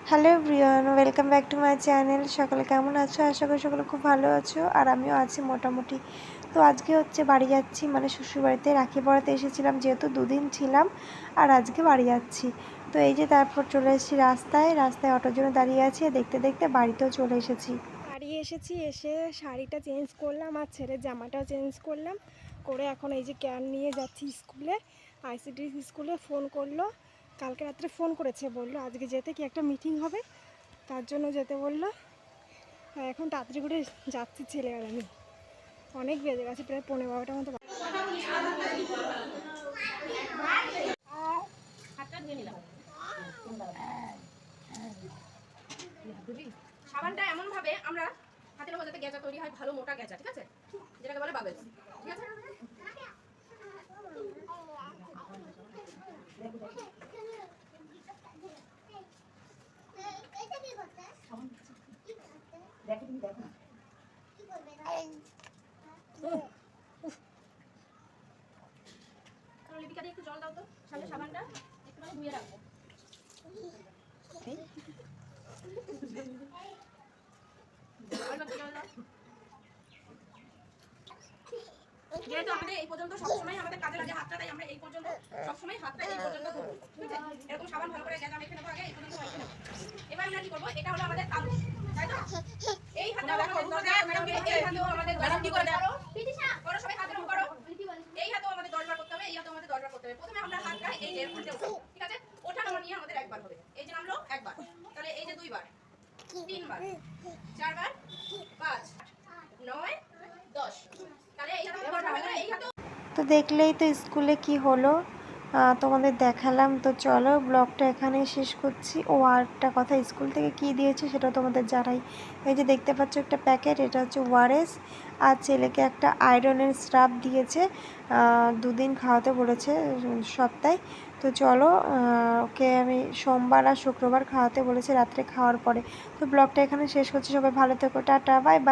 Hello everyone, welcome back to my channel. সকলে কেমন আছো? আশা করি সকলে খুব ভালো আছো, আর আমিও আছি মোটামুটি। তো আজকে হচ্ছে বাড়ি যাচ্ছি, মানে শ্বশুরবাড়িতে রাখি পড়াতে এসেছিলাম, যেহেতু দুদিন ছিলাম, আর আজকে বাড়ি যাচ্ছি। তো এই যে তারপর চলে এসেছি রাস্তায় অটোর জন্য দাঁড়িয়ে আছি, দেখতে দেখতে বাড়িতেও চলে এসেছি। বাড়ি এসেছি, এসে শাড়িটা চেঞ্জ করলাম আর ছেলের জামাটাও চেঞ্জ করলাম করে এখন এই যে ক্যান নিয়ে যাচ্ছি স্কুলে। আইসিডি স্কুলে ফোন করলো, কালকে রাত্রে ফোন করেছে, বললো আজকে যেতে কি একটা মিটিং হবে, তার জন্য যেতে বললো। এখন তাড়াতাড়ি করে যাচ্ছি ছেলে আর আমি। অনেক বেজে গেছে, প্রায় 11:30টার মতো। সাবানটা এমন ভাবে আমরা হাতে নেবো যাতে গেজা তৈরি হয়, ভালো মোটা গেজা, ঠিক আছে, যেটাকে বলে বাবেলস, ঠিক আছে। লিপিকা দিয়ে একটু জল দাও তো, সামনে সাবানটা একটু ধুয়ে রাখবো। যেহেতু আমাদের এই পর্যন্ত সবসময় আমাদের কাজে লাগে হাতটা, তাই আমরা এই পর্যন্ত সবসময় হাতটা এই পর্যন্ত ধরবো, ঠিক আছে। এরকম সাবান ভালো করে গেজা মেখে নেবো আগে, এই পর্যন্ত মেখে নেবো। এবার আমরা কি করবো, এটা হলো আমাদের তালু, তাই তো। এই হাতে এই হাতেও আমাদের গরম কি করে দাও করো, সবাই হাত এরকম করো। এই হাতেও আমাদের 10 বার করতে হবে, এই হাতেও আমাদের 10 বার করতে হবে। প্রথমে আমরা হাতটা এই যে উল্টে উঠাবো, ঠিক আছে। ওঠানো নিয়ে আমাদের একবার হবে, এই যে নামলো একবার, তাহলে এই যে দুইবার, তিনবার, চারবার, 5, 9, 10, তাহলে এই হাতে 10 বার হবে। এই হাতে তো দেখলেই তো স্কুলে কি হলো, তোমাদের দেখালাম। তো চলো ব্লগটা এখানেই শেষ করছি। ও আরেকটা কথা, স্কুল থেকে কি দিয়েছে সেটা তোমাদের জানাই। এই যে দেখতে পাচ্ছ একটা প্যাকেট, এটা হচ্ছে ওয়ারেস, আর ছেলেকে একটা আয়রনের স্রাব দিয়েছে, 2 দিন খাওয়াতে বলেছে সপ্তাহে। তো চলো, ওকে আমি সোমবার আর শুক্রবার খাওয়াতে বলেছি রাত্রে খাওয়ার পরে। তো ব্লগটা এখানে শেষ করছি, সবাই ভালো থেকো, টাটা, বাই বাই।